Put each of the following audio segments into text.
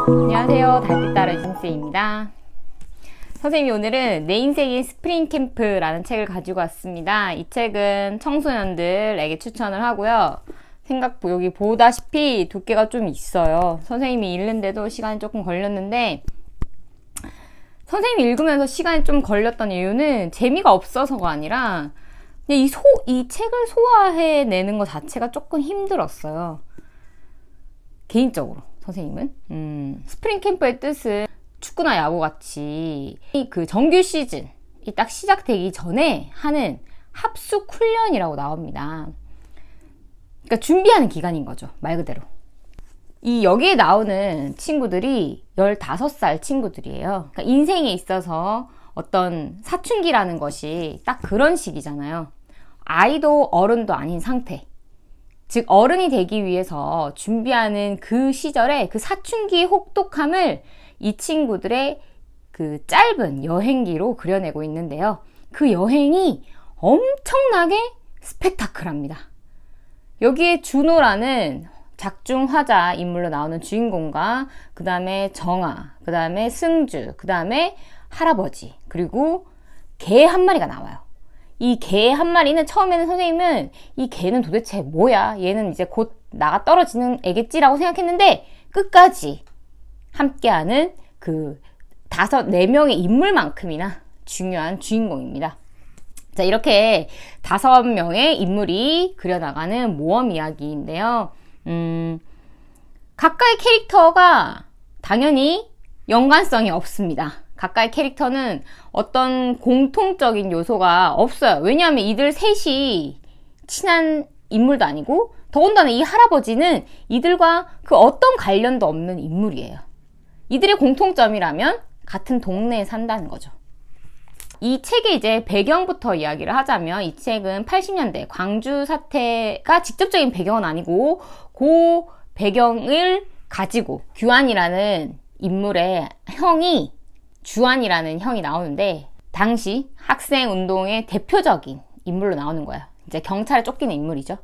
안녕하세요. 달빛 따라 유진쌤입니다. 선생님이 오늘은 내 인생의 스프링 캠프라는 책을 가지고 왔습니다. 이 책은 청소년들에게 추천을 하고요. 여기 보다시피 두께가 좀 있어요. 선생님이 읽는데도 시간이 조금 걸렸는데, 선생님이 읽으면서 시간이 좀 걸렸던 이유는 재미가 없어서가 아니라 이 책을 소화해내는 것 자체가 조금 힘들었어요. 개인적으로 선생님은 스프링 캠프의 뜻은 축구나 야구 같이 그 정규 시즌이 딱 시작되기 전에 하는 합숙 훈련이라고 나옵니다. 그러니까 준비하는 기간인 거죠, 말 그대로. 여기에 나오는 친구들이 15살 친구들이에요. 그러니까 인생에 있어서 어떤 사춘기라는 것이 딱 그런 시기잖아요. 아이도 어른도 아닌 상태, 즉 어른이 되기 위해서 준비하는 그 시절에 그 사춘기의 혹독함을 이 친구들의 그 짧은 여행기로 그려내고 있는데요. 그 여행이 엄청나게 스펙타클합니다. 여기에 준호라는 작중화자 인물로 나오는 주인공과 그 다음에 정아, 그 다음에 승주, 그 다음에 할아버지, 그리고 개 한 마리가 나와요. 이 개 한 마리는 처음에는 선생님은 이 개는 도대체 뭐야? 얘는 이제 곧 나가 떨어지는 애겠지라고 생각했는데 끝까지 함께하는 그 4명의 인물만큼이나 중요한 주인공입니다. 자, 이렇게 5명의 인물이 그려나가는 모험 이야기인데요. 각각의 캐릭터가 당연히 연관성이 없습니다. 각각의 캐릭터는 어떤 공통적인 요소가 없어요. 왜냐하면 이들 셋이 친한 인물도 아니고, 더군다나 이 할아버지는 이들과 그 어떤 관련도 없는 인물이에요. 이들의 공통점이라면 같은 동네에 산다는 거죠. 이 책의 이제 배경부터 이야기를 하자면, 이 책은 80년대 광주 사태가 직접적인 배경은 아니고 그 배경을 가지고 규환이라는 인물의 형이, 주환이라는 형이 나오는데, 당시 학생 운동의 대표적인 인물로 나오는 거예요. 이제 경찰에 쫓기는 인물이죠.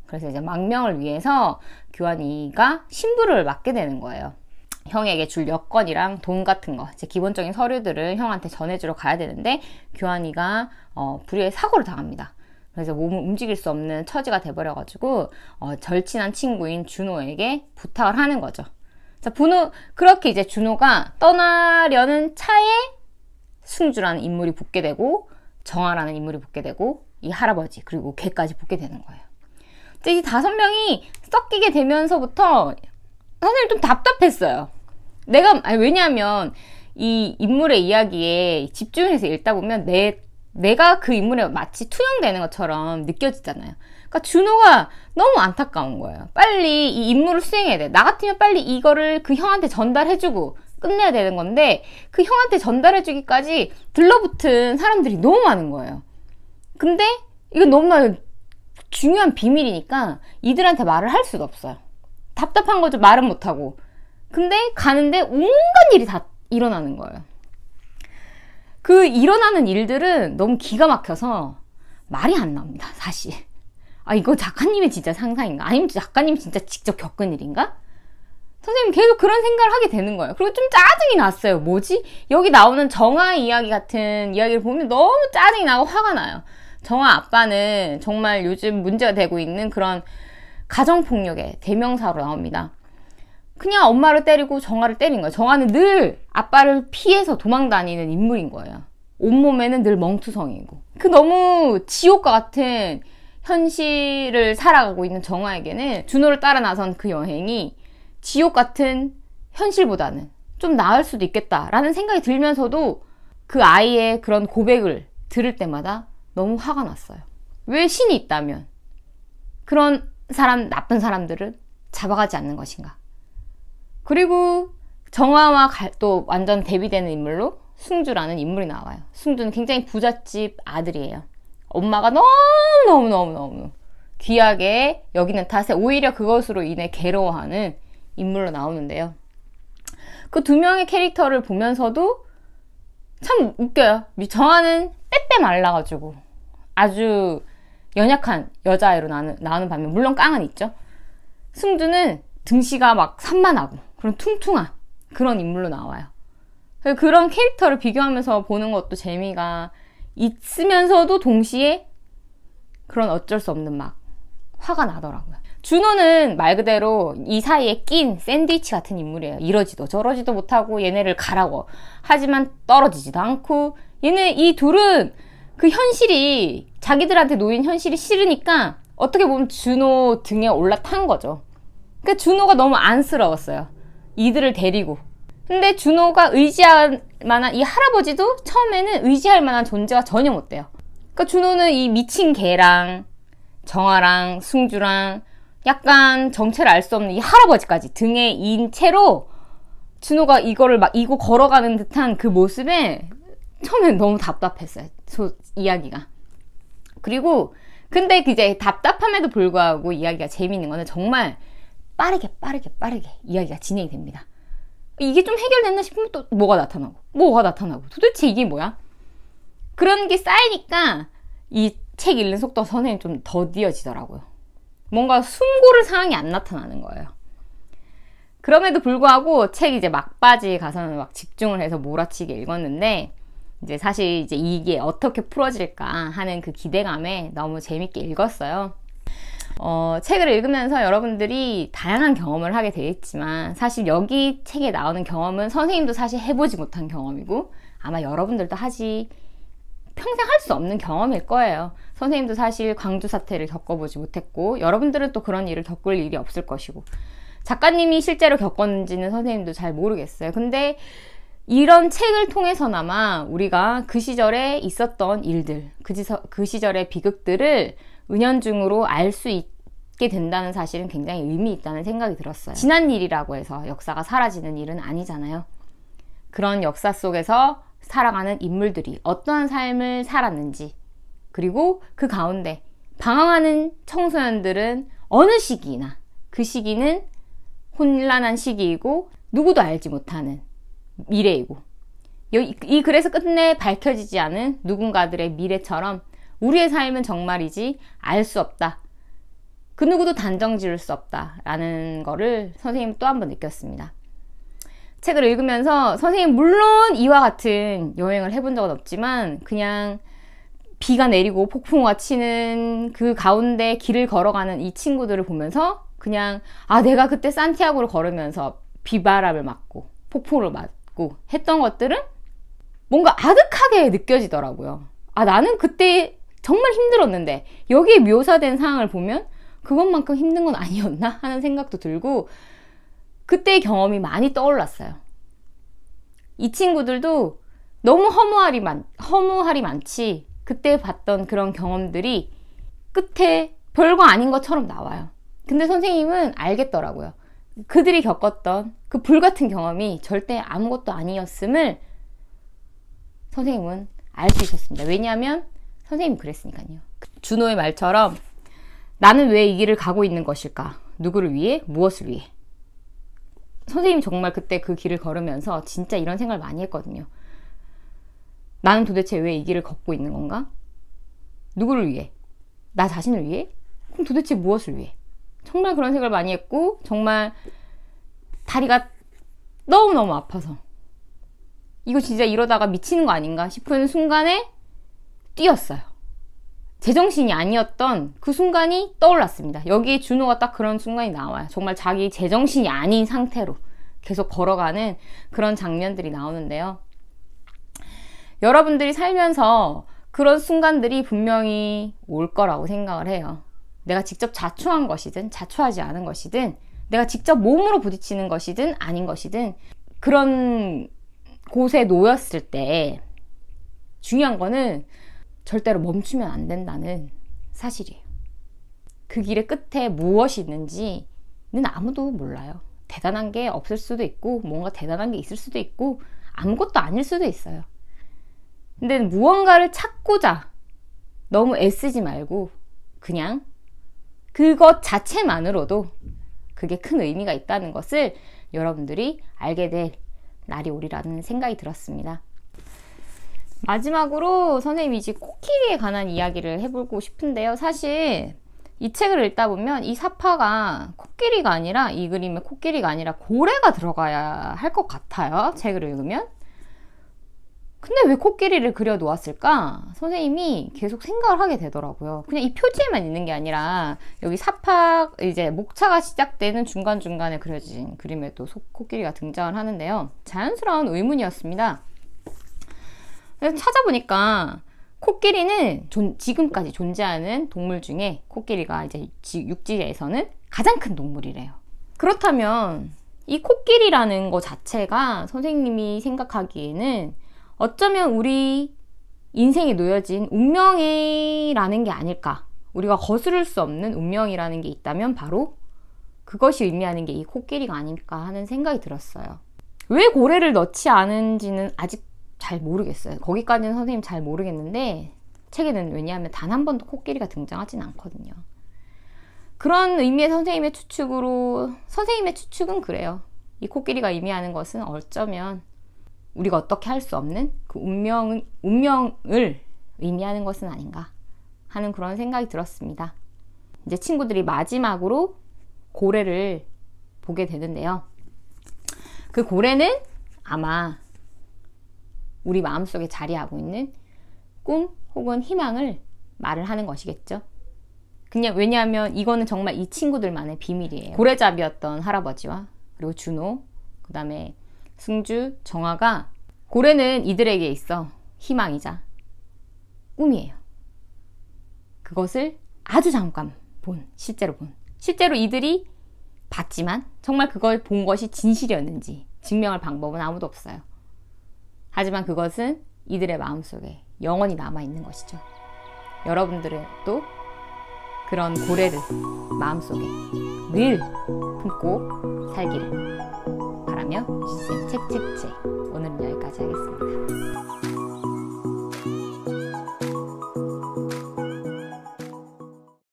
그래서 이제 망명을 위해서 규환이가 신부를 맡게 되는 거예요. 형에게 줄 여권이랑 돈 같은 거, 이제 기본적인 서류들을 형한테 전해주러 가야 되는데, 규환이가 불의의 사고를 당합니다. 그래서 몸을 움직일 수 없는 처지가 돼버려가지고 절친한 친구인 준호에게 부탁을 하는 거죠. 자, 그렇게 이제 준호가 떠나려는 차에 승주라는 인물이 붙게 되고, 정아라는 인물이 붙게 되고, 이 할아버지 그리고 개까지 붙게 되는 거예요. 이 5명이 섞이게 되면서부터 사실 좀 답답했어요. 왜냐하면 이 인물의 이야기에 집중해서 읽다 보면 내가 그 인물에 마치 투영되는 것처럼 느껴지잖아요. 그러니까 준호가 너무 안타까운 거예요. 빨리 이 임무를 수행해야 돼. 나 같으면 빨리 이거를 그 형한테 전달해주고 끝내야 되는 건데, 그 형한테 전달해주기까지 들러붙은 사람들이 너무 많은 거예요. 근데 이건 너무나 중요한 비밀이니까 이들한테 말을 할 수가 없어요. 답답한 거죠. 말은 못하고. 근데 가는데 온갖 일이 다 일어나는 거예요. 그 일어나는 일들은 너무 기가 막혀서 말이 안 나옵니다, 사실. 이거 작가님의 진짜 상상인가? 아니면 작가님이 진짜 직접 겪은 일인가? 선생님 계속 그런 생각을 하게 되는 거예요. 그리고 좀 짜증이 났어요. 뭐지? 여기 나오는 정아 이야기 같은 이야기를 보면 너무 짜증이 나고 화가 나요. 정아 아빠는 정말 요즘 문제가 되고 있는 그런 가정폭력의 대명사로 나옵니다. 그냥 엄마를 때리고 정아를 때린 거예요. 정아는 늘 아빠를 피해서 도망다니는 인물인 거예요. 온몸에는 늘 멍투성이고. 너무 지옥과 같은 현실을 살아가고 있는 정아에게는 준호를 따라 나선 그 여행이 지옥 같은 현실보다는 좀 나을 수도 있겠다라는 생각이 들면서도 그 아이의 그런 고백을 들을 때마다 너무 화가 났어요. 왜 신이 있다면 그런 나쁜 사람들은 잡아가지 않는 것인가? 그리고 정아와 또 완전 대비되는 인물로 승주라는 인물이 나와요. 승주는 굉장히 부잣집 아들이에요. 엄마가 너무너무 귀하게 여기는 탓에 오히려 그것으로 인해 괴로워하는 인물로 나오는데요. 그 2명의 캐릭터를 보면서도 참 웃겨요. 정아는 빼빼 말라가지고 아주 연약한 여자아이로 나오는 반면, 물론 깡은 있죠. 승주는 등치가 막 산만하고 그런 퉁퉁한 그런 인물로 나와요. 그런 캐릭터를 비교하면서 보는 것도 재미가 있으면서도 동시에 그런 어쩔 수 없는 막 화가 나더라고요. 준호는 말 그대로 이 사이에 낀 샌드위치 같은 인물이에요. 이러지도 저러지도 못하고 얘네를 가라고 하지만 떨어지지도 않고, 얘네 이 둘은 그 현실이, 자기들한테 놓인 현실이 싫으니까 어떻게 보면 준호 등에 올라탄 거죠. 그러니까 준호가 너무 안쓰러웠어요. 이들을 데리고. 근데 준호가 의지할 만한, 이 할아버지도 처음에는 의지할 만한 존재가 전혀 못 돼요. 그러니까 준호는 이 미친 개랑 정아랑 승주랑 약간 정체를 알 수 없는 이 할아버지까지 등에 인 채로 준호가 이거를 막 이고 걸어가는 듯한 그 모습에 처음엔 너무 답답했어요. 이야기가. 그리고 근데 이제 답답함에도 불구하고 이야기가 재미있는 거는 정말 빠르게 이야기가 진행이 됩니다. 이게 좀 해결됐나 싶으면 또 뭐가 나타나고 도대체 이게 뭐야? 그런 게 쌓이니까 이 책 읽는 속도가 선생님 좀 더디어지더라고요. 뭔가 숨고를 상황이 안 나타나는 거예요. 그럼에도 불구하고 책 이제 막바지에 가서는 막 집중을 해서 몰아치게 읽었는데, 이제 사실 이제 이게 어떻게 풀어질까 하는 그 기대감에 너무 재밌게 읽었어요. 책을 읽으면서 여러분들이 다양한 경험을 하게 되겠지만, 사실 여기 책에 나오는 경험은 선생님도 사실 해보지 못한 경험이고 아마 여러분들도 평생 할 수 없는 경험일 거예요. 선생님도 사실 광주 사태를 겪어보지 못했고, 여러분들은 또 그런 일을 겪을 일이 없을 것이고, 작가님이 실제로 겪었는지는 선생님도 잘 모르겠어요. 근데 이런 책을 통해서나마 우리가 그 시절에 있었던 일들, 그 시절의 비극들을 은연중으로 알 수 있게 된다는 사실은 굉장히 의미 있다는 생각이 들었어요. 지난 일이라고 해서 역사가 사라지는 일은 아니잖아요. 그런 역사 속에서 살아가는 인물들이 어떠한 삶을 살았는지, 그리고 그 가운데 방황하는 청소년들은 어느 시기나 그 시기는 혼란한 시기이고 누구도 알지 못하는 미래이고, 이 글에서 끝내 밝혀지지 않은 누군가들의 미래처럼 우리의 삶은 정말이지 알 수 없다. 그 누구도 단정 지을 수 없다라는 거를 선생님 또 한 번 느꼈습니다. 책을 읽으면서 선생님 물론 이와 같은 여행을 해본 적은 없지만 그냥 비가 내리고 폭풍우가 치는 그 가운데 길을 걸어가는 이 친구들을 보면서 그냥 내가 그때 산티아고를 걸으면서 비바람을 맞고 폭풍우를 맞고 했던 것들은 뭔가 아득하게 느껴지더라고요. 나는 그때 정말 힘들었는데 여기에 묘사된 상황을 보면 그것만큼 힘든 건 아니었나 하는 생각도 들고, 그때의 경험이 많이 떠올랐어요. 이 친구들도 너무 허무할이 많지 그때 봤던 그런 경험들이 끝에 별거 아닌 것처럼 나와요. 근데 선생님은 알겠더라고요. 그들이 겪었던 그 불같은 경험이 절대 아무것도 아니었음을 선생님은 알 수 있었습니다. 왜냐하면 선생님이 그랬으니까요. 준호의 말처럼 나는 왜 이 길을 가고 있는 것일까? 누구를 위해? 무엇을 위해? 선생님이 정말 그때 그 길을 걸으면서 진짜 이런 생각을 많이 했거든요. 나는 도대체 왜 이 길을 걷고 있는 건가? 누구를 위해? 나 자신을 위해? 그럼 도대체 무엇을 위해? 정말 그런 생각을 많이 했고, 정말 다리가 너무너무 아파서 이거 진짜 이러다가 미치는 거 아닌가 싶은 순간에 뛰었어요. 제정신이 아니었던 그 순간이 떠올랐습니다. 여기에 준호가 딱 그런 순간이 나와요. 정말 자기 제정신이 아닌 상태로 계속 걸어가는 그런 장면들이 나오는데요. 여러분들이 살면서 그런 순간들이 분명히 올 거라고 생각을 해요. 내가 직접 자초한 것이든 자초하지 않은 것이든, 내가 직접 몸으로 부딪히는 것이든 아닌 것이든, 그런 곳에 놓였을 때 중요한 거는 절대로 멈추면 안 된다는 사실이에요. 그 길의 끝에 무엇이 있는지는 아무도 몰라요. 대단한 게 없을 수도 있고 뭔가 대단한 게 있을 수도 있고 아무것도 아닐 수도 있어요. 근데 무언가를 찾고자 너무 애쓰지 말고 그냥 그것 자체만으로도 그게 큰 의미가 있다는 것을 여러분들이 알게 될 날이 오리라는 생각이 들었습니다. 마지막으로 선생님이 이제 코끼리에 관한 이야기를 해보고 싶은데요. 사실 이 책을 읽다 보면 이 사파가 코끼리가 아니라, 이 그림의 코끼리가 아니라 고래가 들어가야 할 것 같아요. 책을 읽으면. 근데 왜 코끼리를 그려 놓았을까? 선생님이 계속 생각을 하게 되더라고요. 그냥 이 표지에만 있는 게 아니라 여기 사파, 이제 목차가 시작되는 중간중간에 그려진 그림에도 코끼리가 등장을 하는데요. 자연스러운 의문이었습니다. 그래서 찾아보니까 코끼리는 지금까지 존재하는 동물 중에 코끼리가 이제 육지에서는 가장 큰 동물이래요. 그렇다면 이 코끼리라는 거 자체가 선생님이 생각하기에는 어쩌면 우리 인생에 놓여진 운명이라는 게 아닐까. 우리가 거스를 수 없는 운명이라는 게 있다면 바로 그것이 의미하는 게 이 코끼리가 아닐까 하는 생각이 들었어요. 왜 고래를 넣지 않은지는 아직 잘 모르겠어요. 거기까지는 선생님 잘 모르겠는데 책에는 왜냐하면 단 한 번도 코끼리가 등장하진 않거든요. 그런 의미의 선생님의 추측은 그래요. 이 코끼리가 의미하는 것은 어쩌면 우리가 어떻게 할 수 없는 그 운명을 의미하는 것은 아닌가 하는 그런 생각이 들었습니다. 이제 친구들이 마지막으로 고래를 보게 되는데요. 그 고래는 아마 우리 마음속에 자리하고 있는 꿈 혹은 희망을 말을 하는 것이겠죠. 그냥 왜냐하면 이거는 정말 이 친구들만의 비밀이에요. 고래잡이였던 할아버지와 그리고 준호, 그 다음에 승주, 정화가 고래는 이들에게 있어 희망이자 꿈이에요. 그것을 아주 잠깐 실제로 이들이 봤지만 정말 그걸 본 것이 진실이었는지 증명할 방법은 아무도 없어요. 하지만 그것은 이들의 마음속에 영원히 남아있는 것이죠. 여러분들은 또 그런 고래를 마음속에 늘 품고 살기를 바라며 책책책 오늘은 여기까지 하겠습니다.